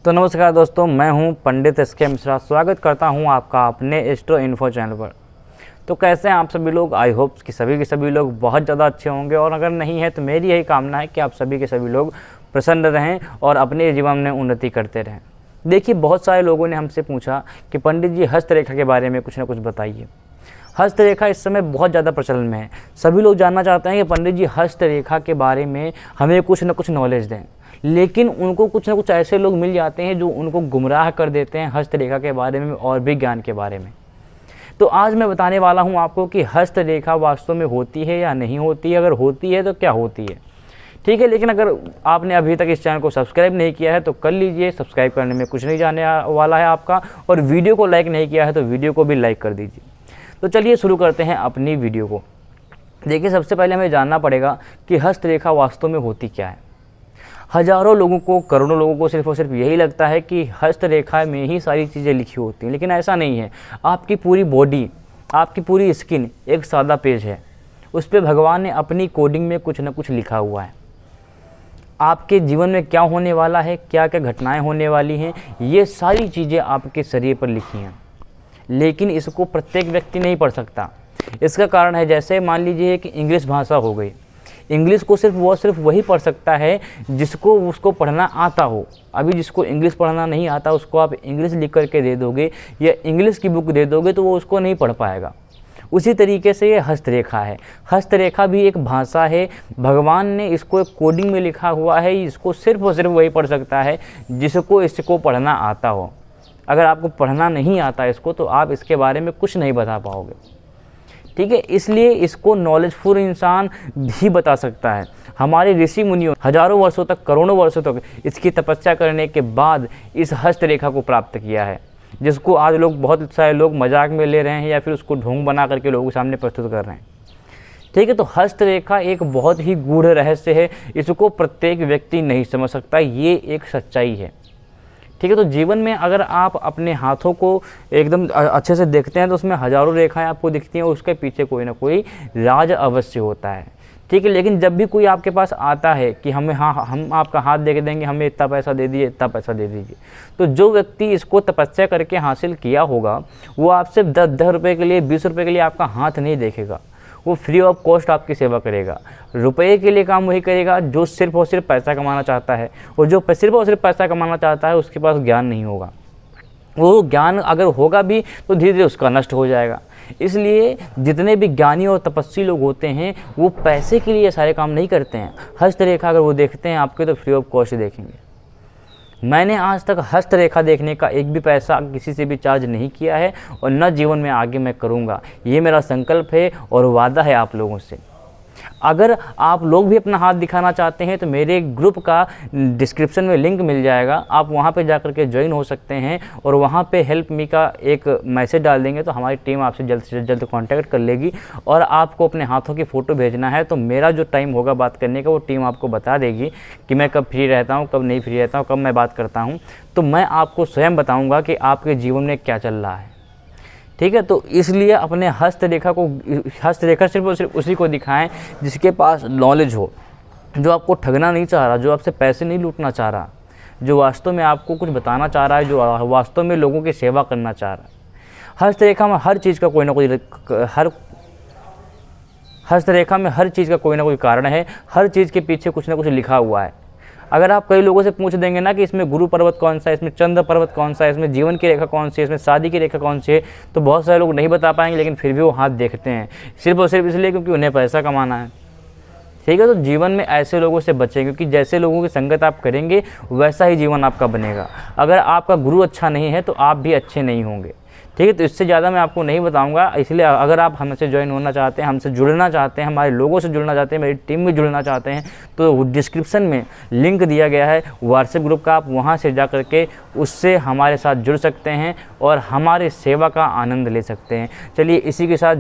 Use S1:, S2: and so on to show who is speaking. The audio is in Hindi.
S1: तो नमस्कार दोस्तों, मैं हूं पंडित एस के मिश्रा। स्वागत करता हूं आपका अपने एस्ट्रो इन्फो चैनल पर। तो कैसे हैं आप सभी लोग? आई होप कि सभी के सभी लोग बहुत ज़्यादा अच्छे होंगे, और अगर नहीं है तो मेरी यही कामना है कि आप सभी के सभी लोग प्रसन्न रहें और अपने जीवन में उन्नति करते रहें। देखिए, बहुत सारे लोगों ने हमसे पूछा कि पंडित जी हस्तरेखा के बारे में कुछ ना कुछ बताइए। हस्तरेखा इस समय बहुत ज़्यादा प्रचलन में है। सभी लोग जानना चाहते हैं कि पंडित जी हस्तरेखा के बारे में हमें कुछ ना कुछ नॉलेज दें, लेकिन उनको कुछ ना कुछ ऐसे लोग मिल जाते हैं जो उनको गुमराह कर देते हैं हस्तरेखा के बारे में और भी ज्ञान के बारे में। तो आज मैं बताने वाला हूं आपको कि हस्तरेखा वास्तव में होती है या नहीं होती है, अगर होती है तो क्या होती है। ठीक है, लेकिन अगर आपने अभी तक इस चैनल को सब्सक्राइब नहीं किया है तो कर लीजिए। सब्सक्राइब करने में कुछ नहीं जाने वाला है आपका, और वीडियो को लाइक नहीं किया है तो वीडियो को भी लाइक कर दीजिए। तो चलिए शुरू करते हैं अपनी वीडियो को। देखिए, सबसे पहले हमें जानना पड़ेगा कि हस्तरेखा वास्तव में होती क्या है। हज़ारों लोगों को, करोड़ों लोगों को सिर्फ और सिर्फ यही लगता है कि हस्तरेखा में ही सारी चीज़ें लिखी होती हैं, लेकिन ऐसा नहीं है। आपकी पूरी बॉडी, आपकी पूरी स्किन एक सादा पेज है, उस पर भगवान ने अपनी कोडिंग में कुछ न कुछ लिखा हुआ है। आपके जीवन में क्या होने वाला है, क्या क्या घटनाएं होने वाली हैं, ये सारी चीज़ें आपके शरीर पर लिखी हैं, लेकिन इसको प्रत्येक व्यक्ति नहीं पढ़ सकता। इसका कारण है, जैसे मान लीजिए कि इंग्लिश भाषा हो गई। इंग्लिश को सिर्फ वही पढ़ सकता है जिसको उसको पढ़ना आता हो। अभी जिसको इंग्लिश पढ़ना नहीं आता, उसको आप इंग्लिश लिख करके दे दोगे या इंग्लिश की बुक दे दोगे तो वो उसको नहीं पढ़ पाएगा। उसी तरीके से ये हस्तरेखा है। हस्तरेखा भी एक भाषा है, भगवान ने इसको एक कोडिंग में लिखा हुआ है। इसको सिर्फ और सिर्फ वही पढ़ सकता है जिसको इसको पढ़ना आता हो। अगर आपको पढ़ना नहीं आता इसको, तो आप इसके बारे में कुछ नहीं बता पाओगे। ठीक है, इसलिए इसको नॉलेजफुल इंसान भी बता सकता है। हमारे ऋषि मुनियों हजारों वर्षों तक, करोड़ों वर्षों तक इसकी तपस्या करने के बाद इस हस्तरेखा को प्राप्त किया है, जिसको आज लोग, बहुत सारे लोग मजाक में ले रहे हैं या फिर उसको ढोंग बना करके लोगों के सामने प्रस्तुत कर रहे हैं। ठीक है, तो हस्तरेखा एक बहुत ही गूढ़ रहस्य है। इसको प्रत्येक व्यक्ति नहीं समझ सकता, ये एक सच्चाई है। ठीक है, तो जीवन में अगर आप अपने हाथों को एकदम अच्छे से देखते हैं तो उसमें हज़ारों रेखाएं आपको दिखती हैं, और उसके पीछे कोई ना कोई राज अवश्य होता है। ठीक है, लेकिन जब भी कोई आपके पास आता है कि हम आपका हाथ दे के देंगे, हमें इतना पैसा दे दीजिए, इतना पैसा दे दीजिए, तो जो व्यक्ति इसको तपस्या करके हासिल किया होगा वो आपसे 10-10 रुपये के लिए, 20 रुपये के लिए आपका हाथ नहीं देखेगा। वो फ्री ऑफ कॉस्ट आपकी सेवा करेगा। रुपये के लिए काम वही करेगा जो सिर्फ और सिर्फ पैसा कमाना चाहता है, और जो सिर्फ और सिर्फ पैसा कमाना चाहता है उसके पास ज्ञान नहीं होगा। वो ज्ञान अगर होगा भी तो धीरे धीरे उसका नष्ट हो जाएगा। इसलिए जितने भी ज्ञानी और तपस्वी लोग होते हैं वो पैसे के लिए सारे काम नहीं करते हैं। हस्तरेखा अगर वो देखते हैं आपके तो फ्री ऑफ कॉस्ट देखेंगे। मैंने आज तक हस्तरेखा देखने का एक भी पैसा किसी से भी चार्ज नहीं किया है, और न जीवन में आगे मैं करूँगा। ये मेरा संकल्प है और वादा है आप लोगों से। अगर आप लोग भी अपना हाथ दिखाना चाहते हैं तो मेरे ग्रुप का डिस्क्रिप्शन में लिंक मिल जाएगा, आप वहां पे जाकर के ज्वाइन हो सकते हैं, और वहां पे हेल्प मी का एक मैसेज डाल देंगे तो हमारी टीम आपसे जल्द से जल्द कांटेक्ट कर लेगी। और आपको अपने हाथों की फ़ोटो भेजना है तो मेरा जो टाइम होगा बात करने का वो टीम आपको बता देगी कि मैं कब फ्री रहता हूँ, कब नहीं फ्री रहता हूँ, कब मैं बात करता हूँ। तो मैं आपको स्वयं बताऊँगा कि आपके जीवन में क्या चल रहा है। ठीक है, तो इसलिए अपने हस्तरेखा सिर्फ और सिर्फ उसी को दिखाएं जिसके पास नॉलेज हो, जो आपको ठगना नहीं चाह रहा, जो आपसे पैसे नहीं लूटना चाह रहा, जो वास्तव में आपको कुछ बताना चाह रहा है, जो वास्तव में लोगों की सेवा करना चाह रहा है। हस्तरेखा में हर चीज़ का कोई ना कोई कारण है। हर चीज़ के पीछे कुछ ना कुछ लिखा हुआ है। अगर आप कई लोगों से पूछ देंगे ना कि इसमें गुरु पर्वत कौन सा है, इसमें चंद्र पर्वत कौन सा है, इसमें जीवन की रेखा कौन सी है, इसमें शादी की रेखा कौन सी है, तो बहुत सारे लोग नहीं बता पाएंगे, लेकिन फिर भी वो हाथ देखते हैं सिर्फ और सिर्फ इसलिए क्योंकि उन्हें पैसा कमाना है। ठीक है, तो जीवन में ऐसे लोगों से बचें, क्योंकि जैसे लोगों की संगत आप करेंगे वैसा ही जीवन आपका बनेगा। अगर आपका गुरु अच्छा नहीं है तो आप भी अच्छे नहीं होंगे। ठीक है, तो इससे ज़्यादा मैं आपको नहीं बताऊंगा। इसलिए अगर आप हमसे ज्वाइन होना चाहते हैं, हमसे जुड़ना चाहते हैं, हमारे लोगों से जुड़ना चाहते हैं, मेरी टीम में जुड़ना चाहते हैं, तो डिस्क्रिप्शन में लिंक दिया गया है व्हाट्सएप ग्रुप का, आप वहां से जा कर के उससे हमारे साथ जुड़ सकते हैं और हमारे सेवा का आनंद ले सकते हैं। चलिए, इसी के साथ